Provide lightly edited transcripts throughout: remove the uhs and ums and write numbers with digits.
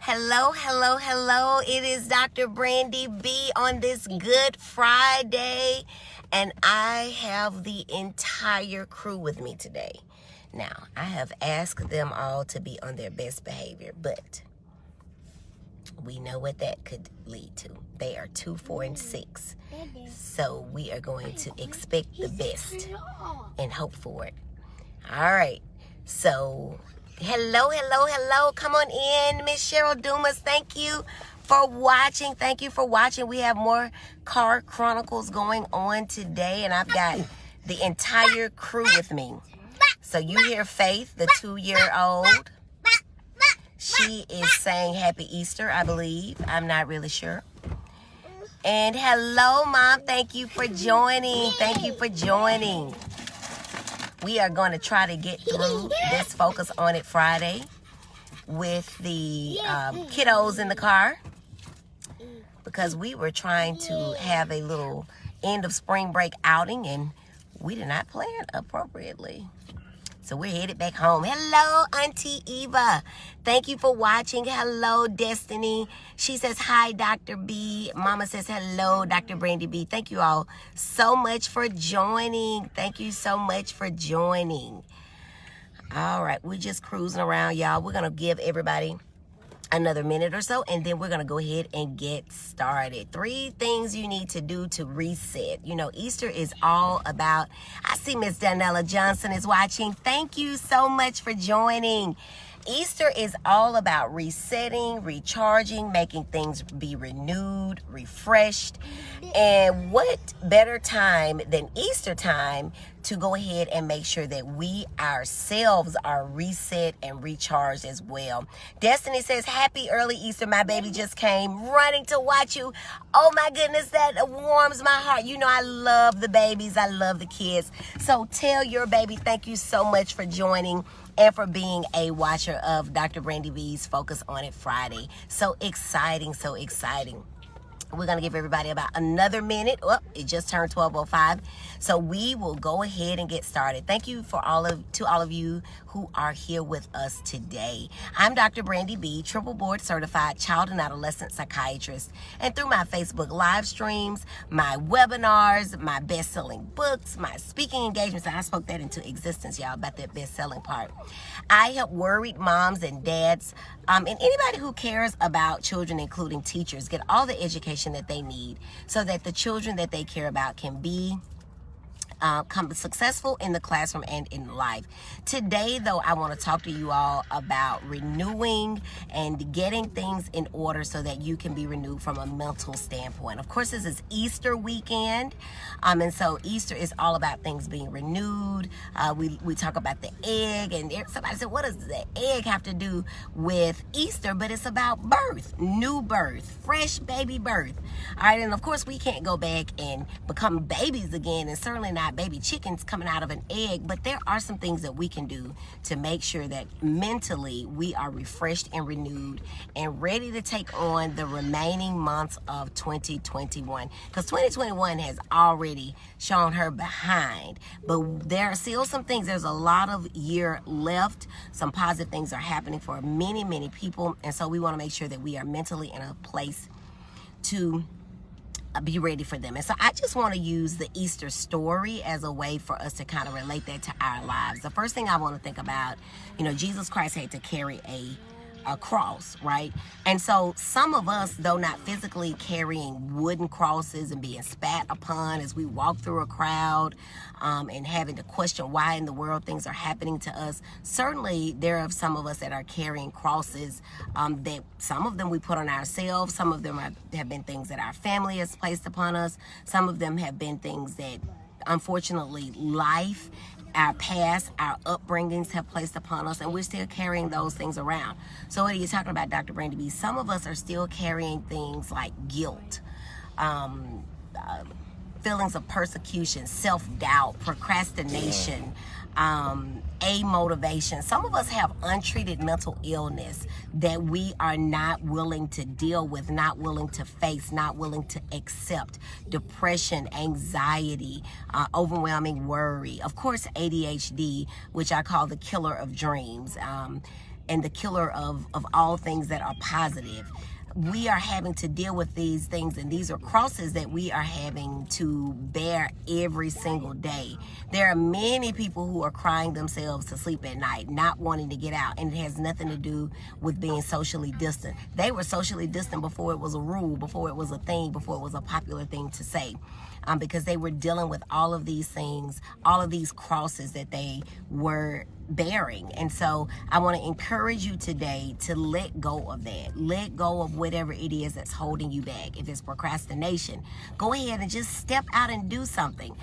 Hello, hello, hello. It is Dr. Brandy B on this Good Friday, and I have the entire crew with me today. Now, I have asked them all to be on their best behavior, but we know what that could lead to. They are 2, 4, and 6. So we are going to expect the best and hope for it. All right. So hello, hello, hello. Come on in, Miss Cheryl Dumas. Thank you for watching. Thank you for watching. We have more Car Chronicles going on today, and I've got the entire crew with me. So you hear Faith, the 2-year-old. She is saying Happy Easter, I believe. I'm not really sure. And hello, Mom. Thank you for joining. Thank you for joining. We are going to try to get through this Focus on It Friday with the kiddos in the car, because we were trying to have a little end of spring break outing and we did not plan appropriately. So we're headed back home. Hello, Auntie Eva. Thank you for watching. Hello, Destiny. She says, hi, Dr. B. Mama says, hello, Dr. Brandy B. Thank you all so much for joining. Thank you so much for joining. All right, we're just cruising around, y'all. We're going to give everybody another minute or so, and then we're going to go ahead and get started. 3 things you need to do to reset. You know, Easter is all about, I see Miss Danella Johnson is watching. Thank you so much for joining. Easter is all about resetting, recharging, making things be renewed, refreshed. And what better time than Easter time to go ahead and make sure that we ourselves are reset and recharged as well. Destiny says, happy early Easter. My baby just came running to watch you. Oh my goodness, that warms my heart. You know, I love the babies. I love the kids. So tell your baby thank you so much for joining and for being a watcher of Dr. Brandy B's Focus on It Friday. So exciting, so exciting. We're going to give everybody about another minute. Oh, it just turned 12:05. So we will go ahead and get started. Thank you to all of you who are here with us today. I'm Dr. Brandy B, triple board certified child and adolescent psychiatrist. And through my Facebook live streams, my webinars, my best-selling books, my speaking engagements, and I spoke that into existence, y'all, about that best-selling part. I help worried moms and dads and anybody who cares about children, including teachers, get all the education that they need so that the children that they care about can be successful in the classroom and in life. Today, though, I want to talk to you all about renewing and getting things in order so that you can be renewed from a mental standpoint. Of course, this is Easter weekend, and so Easter is all about things being renewed. We talk about the egg, and somebody said, what does the egg have to do with Easter? But it's about birth, new birth, fresh baby birth. All right, and of course, we can't go back and become babies again, and certainly not baby chickens coming out of an egg, but there are some things that we can do to make sure that mentally we are refreshed and renewed and ready to take on the remaining months of 2021, because 2021 has already shown her behind, but there are still some things. There's a lot of year left. Some positive things are happening for many people, and so we want to make sure that we are mentally in a place to be ready for them. And so I just want to use the Easter story as a way for us to kind of relate that to our lives. The first thing I want to think about, you know, Jesus Christ had to carry a cross, right? And so some of us, though not physically carrying wooden crosses and being spat upon as we walk through a crowd, and having to question why in the world things are happening to us, certainly there are some of us that are carrying crosses, that some of them we put on ourselves, some of them have been things that our family has placed upon us, some of them have been things that unfortunately life, our past, our upbringings have placed upon us, and we're still carrying those things around. So what are you talking about, Dr. Brandy B? Some of us are still carrying things like guilt, feelings of persecution, self-doubt, procrastination, amotivation. Some of us have untreated mental illness that we are not willing to deal with, not willing to face, not willing to accept. Depression, anxiety, overwhelming worry. Of course, ADHD, which I call the killer of dreams. and the killer of all things that are positive. We are having to deal with these things, and these are crosses that we are having to bear every single day. There are many people who are crying themselves to sleep at night, not wanting to get out, and it has nothing to do with being socially distant. They were socially distant before it was a rule, before it was a thing, before it was a popular thing to say, because they were dealing with all of these things, all of these crosses that they were bearing. And so I want to encourage you today to let go of that. Let go of whatever it is that's holding you back. If it's procrastination, go ahead and just step out and do something.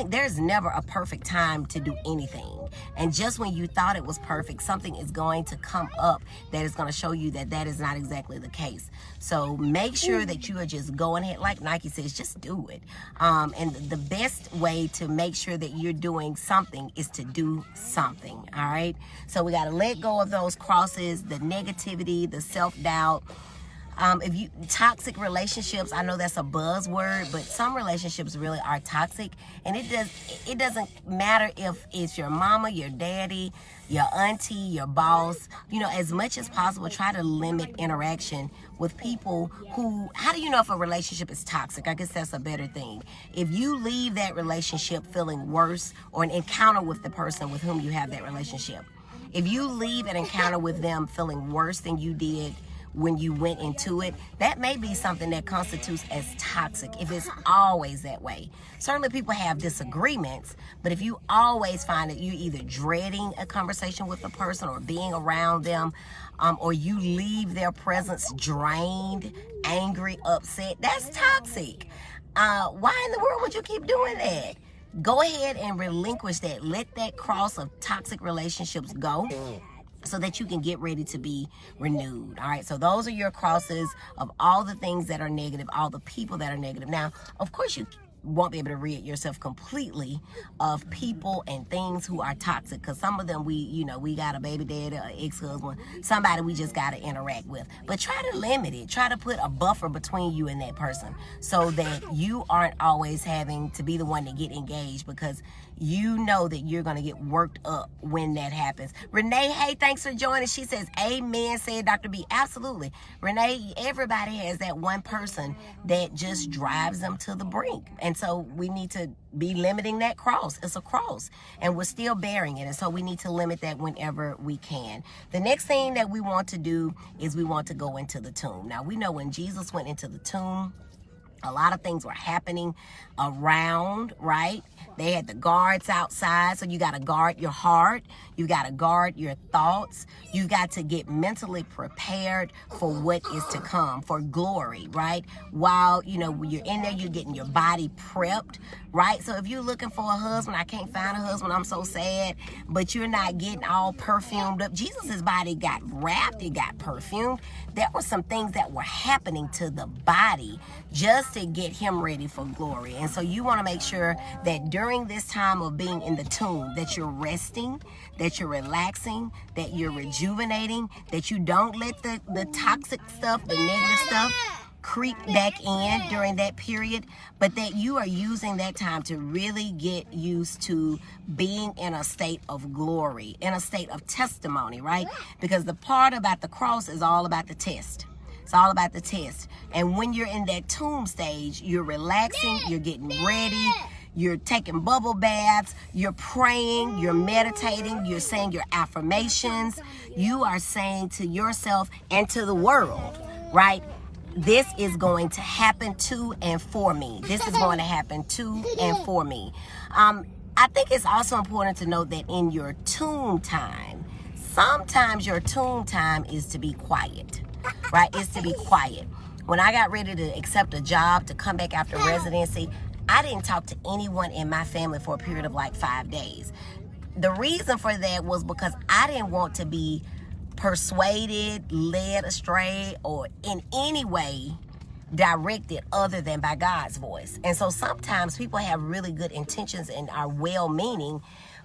There's never a perfect time to do anything. And just when you thought it was perfect, something is going to come up that is going to show you that that is not exactly the case. So make sure that you are just going ahead, like Nike says, just do it. And the best way to make sure that you're doing something is to do something. All right, so we got to let go of those crosses, the negativity, the self-doubt. If you toxic relationships, I know that's a buzzword, but some relationships really are toxic, and it doesn't matter if it's your mama, your daddy, your auntie, your boss. As much as possible, try to limit interaction with people who, how do you know if a relationship is toxic? I guess that's a better thing. If you leave that relationship feeling worse, or an encounter with the person with whom you have that relationship, if you leave an encounter with them feeling worse than you did when you went into it, that may be something that constitutes as toxic if it's always that way. Certainly people have disagreements, but if you always find that you're either dreading a conversation with a person or being around them, or you leave their presence drained, angry, upset, that's toxic. Why in the world would you keep doing that? Go ahead and relinquish that. Let that cross of toxic relationships go, so that you can get ready to be renewed. All right, so those are your crosses of all the things that are negative, all the people that are negative. Now, of course, you won't be able to rid yourself completely of people and things who are toxic, because some of them we got a baby daddy or ex-husband, somebody we just got to interact with. But try to limit it. Try to put a buffer between you and that person, so that you aren't always having to be the one to get engaged, because you know that you're going to get worked up when that happens. Renee, hey, thanks for joining. She says, amen, said Dr. B. Absolutely. Renee, everybody has that one person that just drives them to the brink. And so we need to be limiting that cross. It's a cross, and we're still bearing it. And so we need to limit that whenever we can. The next thing that we want to do is we want to go into the tomb. Now, we know when Jesus went into the tomb, a lot of things were happening around, right? They had the guards outside, so you got to guard your heart. You got to guard your thoughts. You got to get mentally prepared for what is to come, for glory, right? While, when you're in there, you're getting your body prepped, right? So if you're looking for a husband, I can't find a husband, I'm so sad, but you're not getting all perfumed up. Jesus's body got wrapped, it got perfumed. There were some things that were happening to the body just to get him ready for glory. And so you want to make sure that during this time of being in the tomb, that you're resting, that you're relaxing, that you're rejuvenating, that you don't let the toxic stuff, the negative stuff creep back in during that period, but that you are using that time to really get used to being in a state of glory, in a state of testimony, right? Because the part about the cross is all about the test. It's all about the test. And when you're in that tomb stage, you're relaxing, you're getting ready, you're taking bubble baths, you're praying, you're meditating, you're saying your affirmations, you are saying to yourself and to the world, right? This is going to happen to and for me. This is going to happen to and for me. I think it's also important to note that in your tomb time, sometimes your tomb time is to be quiet, right? It's to be quiet. When I got ready to accept a job to come back after residency, I didn't talk to anyone in my family for a period of like 5 days. The reason for that was because I didn't want to be persuaded, led astray, or in any way directed other than by God's voice. And so sometimes people have really good intentions and are well-meaning,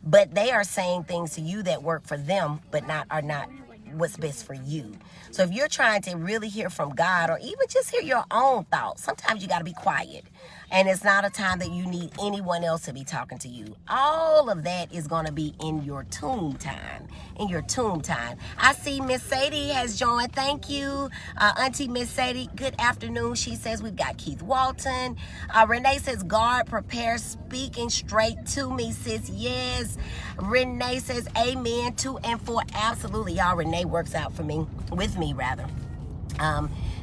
but they are saying things to you that work for them, but are not what's best for you. So if you're trying to really hear from God, or even just hear your own thoughts, sometimes you got to be quiet. And it's not a time that you need anyone else to be talking to you. All of that is going to be in your tomb time. In your tomb time. I see Miss Sadie has joined. Thank you, Auntie Miss Sadie. Good afternoon. She says we've got Keith Walton. Renee says, God, prepare, speaking straight to me, sis. Yes. Renee says, amen. 2 and 4. Absolutely, y'all. Renee works out for me, with me rather.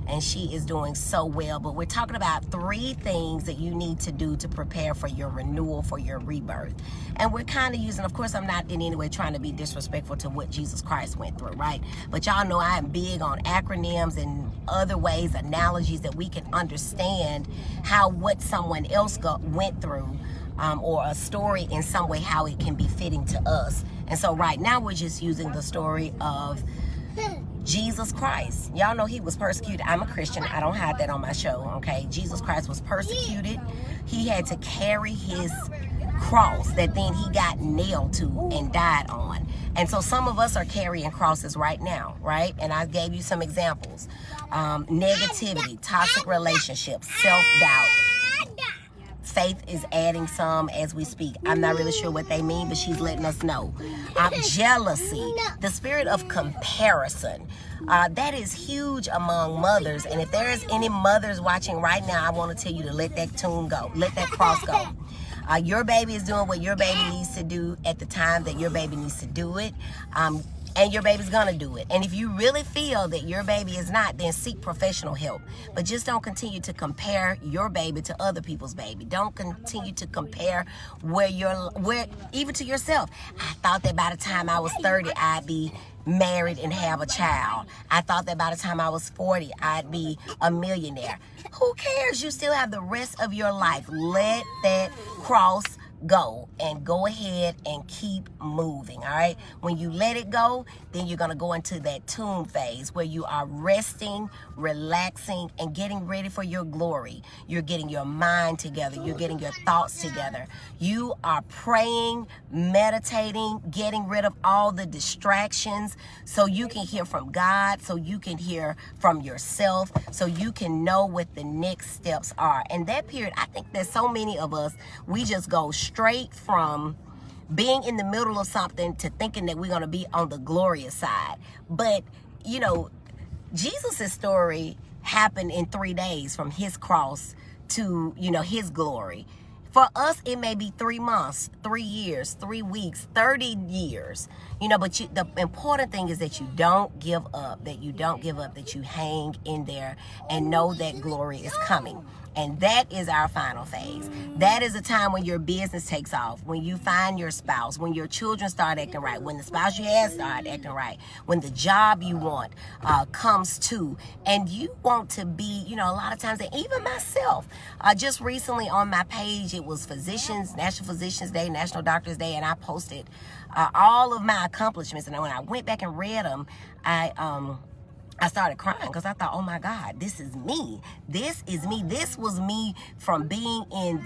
And she is doing so well. But we're talking about 3 things that you need to do to prepare for your renewal, for your rebirth. And we're kind of using, of course, I'm not in any way trying to be disrespectful to what Jesus Christ went through, right? But y'all know I am big on acronyms and other ways, analogies that we can understand how what someone else went through, or a story in some way, how it can be fitting to us. And so right now we're just using the story of Jesus Christ. Y'all know he was persecuted. I'm a Christian. I don't hide that on my show, okay? Jesus Christ was persecuted. He had to carry his cross that then he got nailed to and died on. And so some of us are carrying crosses right now, right? And I gave you some examples. Negativity, toxic relationships, self-doubt. Faith is adding some as we speak. I'm not really sure what they mean, but she's letting us know. Jealousy, the spirit of comparison. That is huge among mothers. And if there is any mothers watching right now, I want to tell you to let that tune go. Let that cross go. Your baby is doing what your baby needs to do at the time that your baby needs to do it. And your baby's gonna do it. And if you really feel that your baby is not, then seek professional help. But just don't continue to compare your baby to other people's baby. Don't continue to compare where even to yourself. I thought that by the time I was 30, I'd be married and have a child. I thought that by the time I was 40, I'd be a millionaire. Who cares? You still have the rest of your life. Let that cross go and go ahead and keep moving. All right, when you let it go, then you're going to go into that tomb phase where you are resting, relaxing, and getting ready for your glory. You're getting your mind together, you're getting your thoughts together, you are praying, meditating, getting rid of all the distractions so you can hear from God, so you can hear from yourself, so you can know what the next steps are. And that period, I think that so many of us, we just go straight from being in the middle of something to thinking that we're going to be on the glorious side. But, you know, Jesus' story happened in 3 days from his cross to, you know, his glory. For us, it may be 3 months, 3 years, 3 weeks, 30 years, you know, but the important thing is that you don't give up, that you hang in there and know that glory is coming. And that is our final phase. That is a time when your business takes off, when you find your spouse, when your children start acting right, when the spouse you had start acting right, when the job you want comes to, and you want to be, you know, a lot of times, and even myself, just recently on my page, it was National Physicians Day, National Doctors Day, and I posted all of my accomplishments. And when I went back and read them, I started crying because I thought, oh my God, this is me. This is me. This was me from being in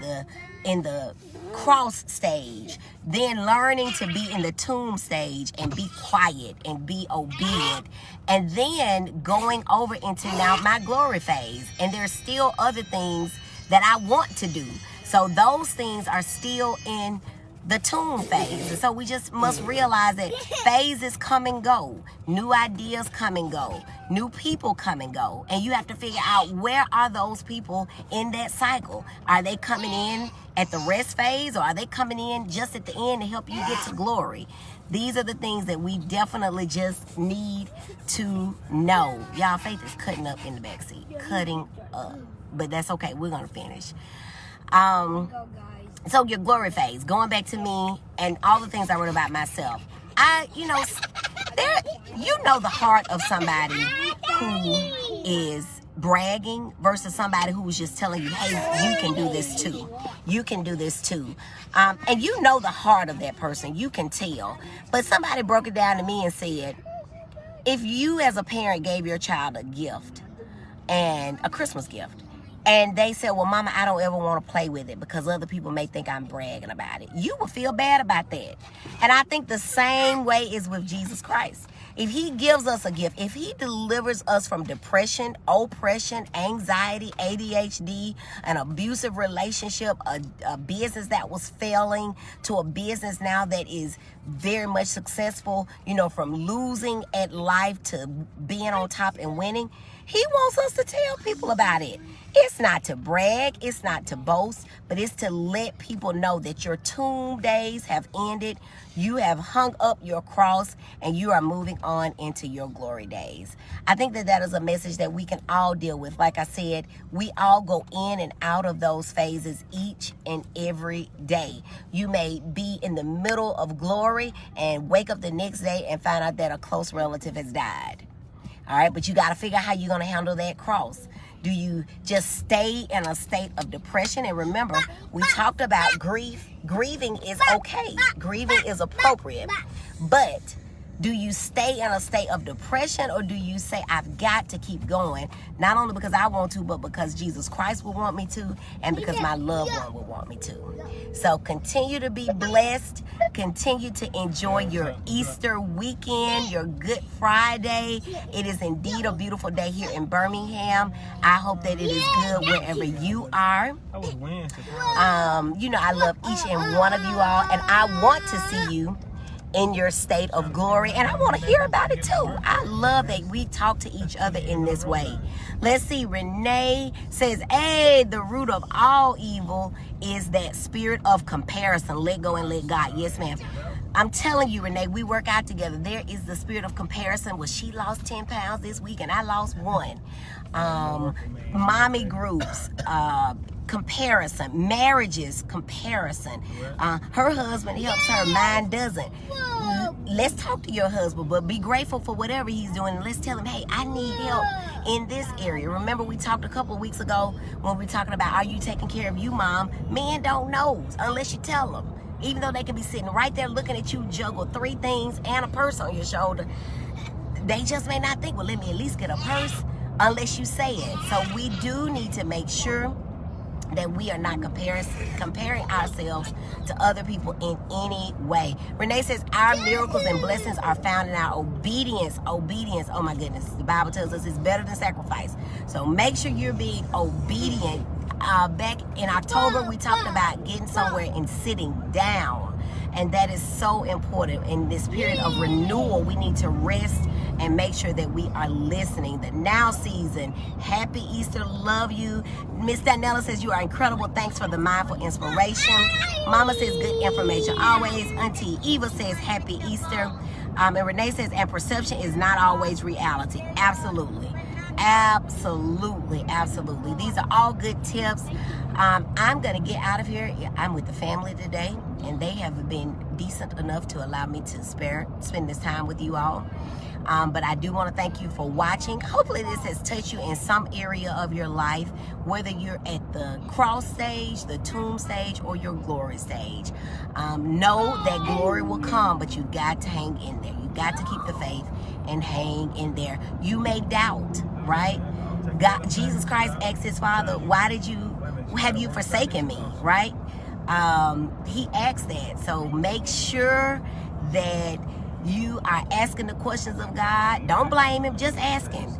the cross stage, then learning to be in the tomb stage and be quiet and be obedient, and then going over into now my glory phase. And there's still other things that I want to do. So those things are still in the tomb phase. And so we just must realize that phases come and go. New ideas come and go. New people come and go. And you have to figure out, where are those people in that cycle? Are they coming in at the rest phase, or are they coming in just at the end to help you get to glory? These are the things that we definitely just need to know. Y'all, Faith is cutting up in the backseat. Cutting up. But that's okay. We're going to finish. So your glory phase, going back to me and all the things I wrote about myself. You know the heart of somebody who is bragging versus somebody who's just telling you, hey, you can do this too. You can do this too. And you know the heart of that person. You can tell. But somebody broke it down to me and said, if you as a parent gave your child a gift, and a Christmas gift, and they said, well, Mama, I don't ever want to play with it because other people may think I'm bragging about it, you will feel bad about that. And I think the same way is with Jesus Christ. If he gives us a gift, if he delivers us from depression, oppression, anxiety, ADHD, an abusive relationship, a business that was failing to a business now that is very much successful, from losing at life to being on top and winning, he wants us to tell people about it. It's not to brag, it's not to boast, but it's to let people know that your tomb days have ended. You have hung up your cross and you are moving on into your glory days. I think that is a message that we can all deal with. Like I said, we all go in and out of those phases each and every day. You may be in the middle of glory and wake up the next day and find out that a close relative has died. All right, but you got to figure out how you're going to handle that cross. Do you just stay in a state of depression? And remember, we talked about grief. Grieving is okay. Grieving is appropriate. But do you stay in a state of depression, or do you say, I've got to keep going, not only because I want to, but because Jesus Christ will want me to, and because my loved one will want me to? So continue to be blessed. Continue to enjoy your Easter weekend, your Good Friday. It is indeed a beautiful day here in Birmingham. I hope that it is good wherever you are. I love each and one of you all, and I want to see you in your state of glory, and I want to hear about it too. I love that we talk to each other in this way. Let's see, Renee says, hey, the root of all evil is that spirit of comparison. Let go and let God. Yes, ma'am. I'm telling you, Renee, we work out together. There is the spirit of comparison. Well, she lost 10 pounds this week and I lost 1. Mommy groups, comparison, marriages, comparison. Her husband helps her, mine doesn't. Let's talk to your husband, but be grateful for whatever he's doing. Let's tell him, hey, I need help in this area. Remember, we talked a couple of weeks ago when we were talking about, are you taking care of you, Mom? Men don't know unless you tell them. Even though they can be sitting right there looking at you juggle 3 things and a purse on your shoulder, they just may not think, well, let me at least get a purse, unless you say it. So we do need to make sure that we are not comparing ourselves to other people in any way. Renee says, our miracles and blessings are found in our obedience. Obedience, oh my goodness. The Bible tells us it's better than sacrifice. So make sure you're being obedient. Back in October, we talked about getting somewhere and sitting down. And that is so important. In this period of renewal, we need to rest and make sure that we are listening. The now season. Happy Easter. Love you. Miss Danella says, you are incredible. Thanks for the mindful inspiration. Mama says, good information always. Auntie Eva says, happy Easter. And Renee says, and perception is not always reality. Absolutely. Absolutely. Absolutely. These are all good tips. I'm going to get out of here. I'm with the family today, and they have been decent enough to allow me to spend this time with you all. But I do want to thank you for watching. Hopefully this has touched you in some area of your life, whether you're at the cross stage, the tomb stage, or your glory stage. Know that glory will come, but you got to hang in there. You got to keep the faith and hang in there. You may doubt, right? God, Jesus Christ asked his Father, why have you forsaken me, right? He asked that. So make sure that you are asking the questions of God. Don't blame him, just ask him.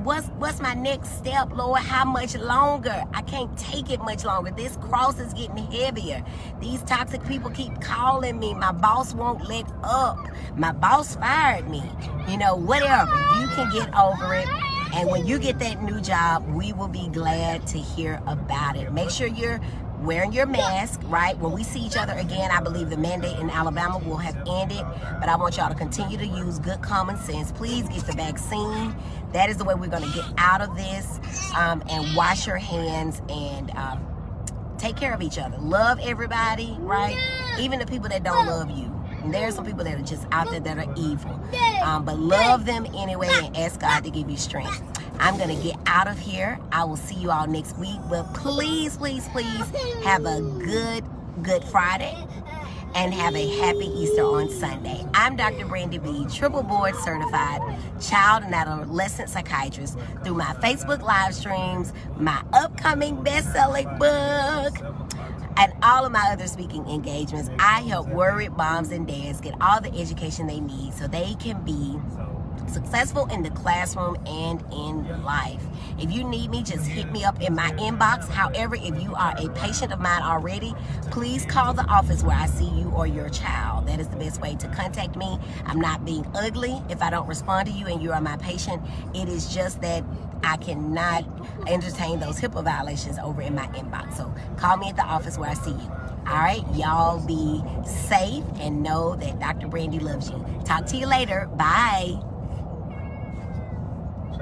What's my next step, Lord? How much longer? I can't take it much longer. This cross is getting heavier. These toxic people keep calling me. My boss won't let up. My boss fired me. Whatever. You can get over it. And when you get that new job, we will be glad to hear about it. Make sure you're wearing your mask, right? When we see each other again, I believe the mandate in Alabama will have ended, but I want y'all to continue to use good common sense. Please get the vaccine. That is the way we're going to get out of this, and wash your hands and take care of each other. Love everybody, right? Even the people that don't love you. And there are some people that are just out there that are evil, but love them anyway and ask God to give you strength. I'm going to get out of here. I will see you all next week. But please, please, please have a good Friday and have a happy Easter on Sunday. I'm Dr. Brandy B, triple board certified child and adolescent psychiatrist, through my Facebook live streams, my upcoming best-selling book, and all of my other speaking engagements. I help worried moms and dads get all the education they need so they can be successful in the classroom and in life. If you need me, just hit me up in my inbox. However, if you are a patient of mine already, please call the office where I see you or your child. That is the best way to contact me. I'm not being ugly if I don't respond to you and you are my patient. It is just that I cannot entertain those HIPAA violations over in my inbox. So call me at the office where I see you. All right, y'all be safe and know that Dr. Brandy loves you. Talk to you later. Bye.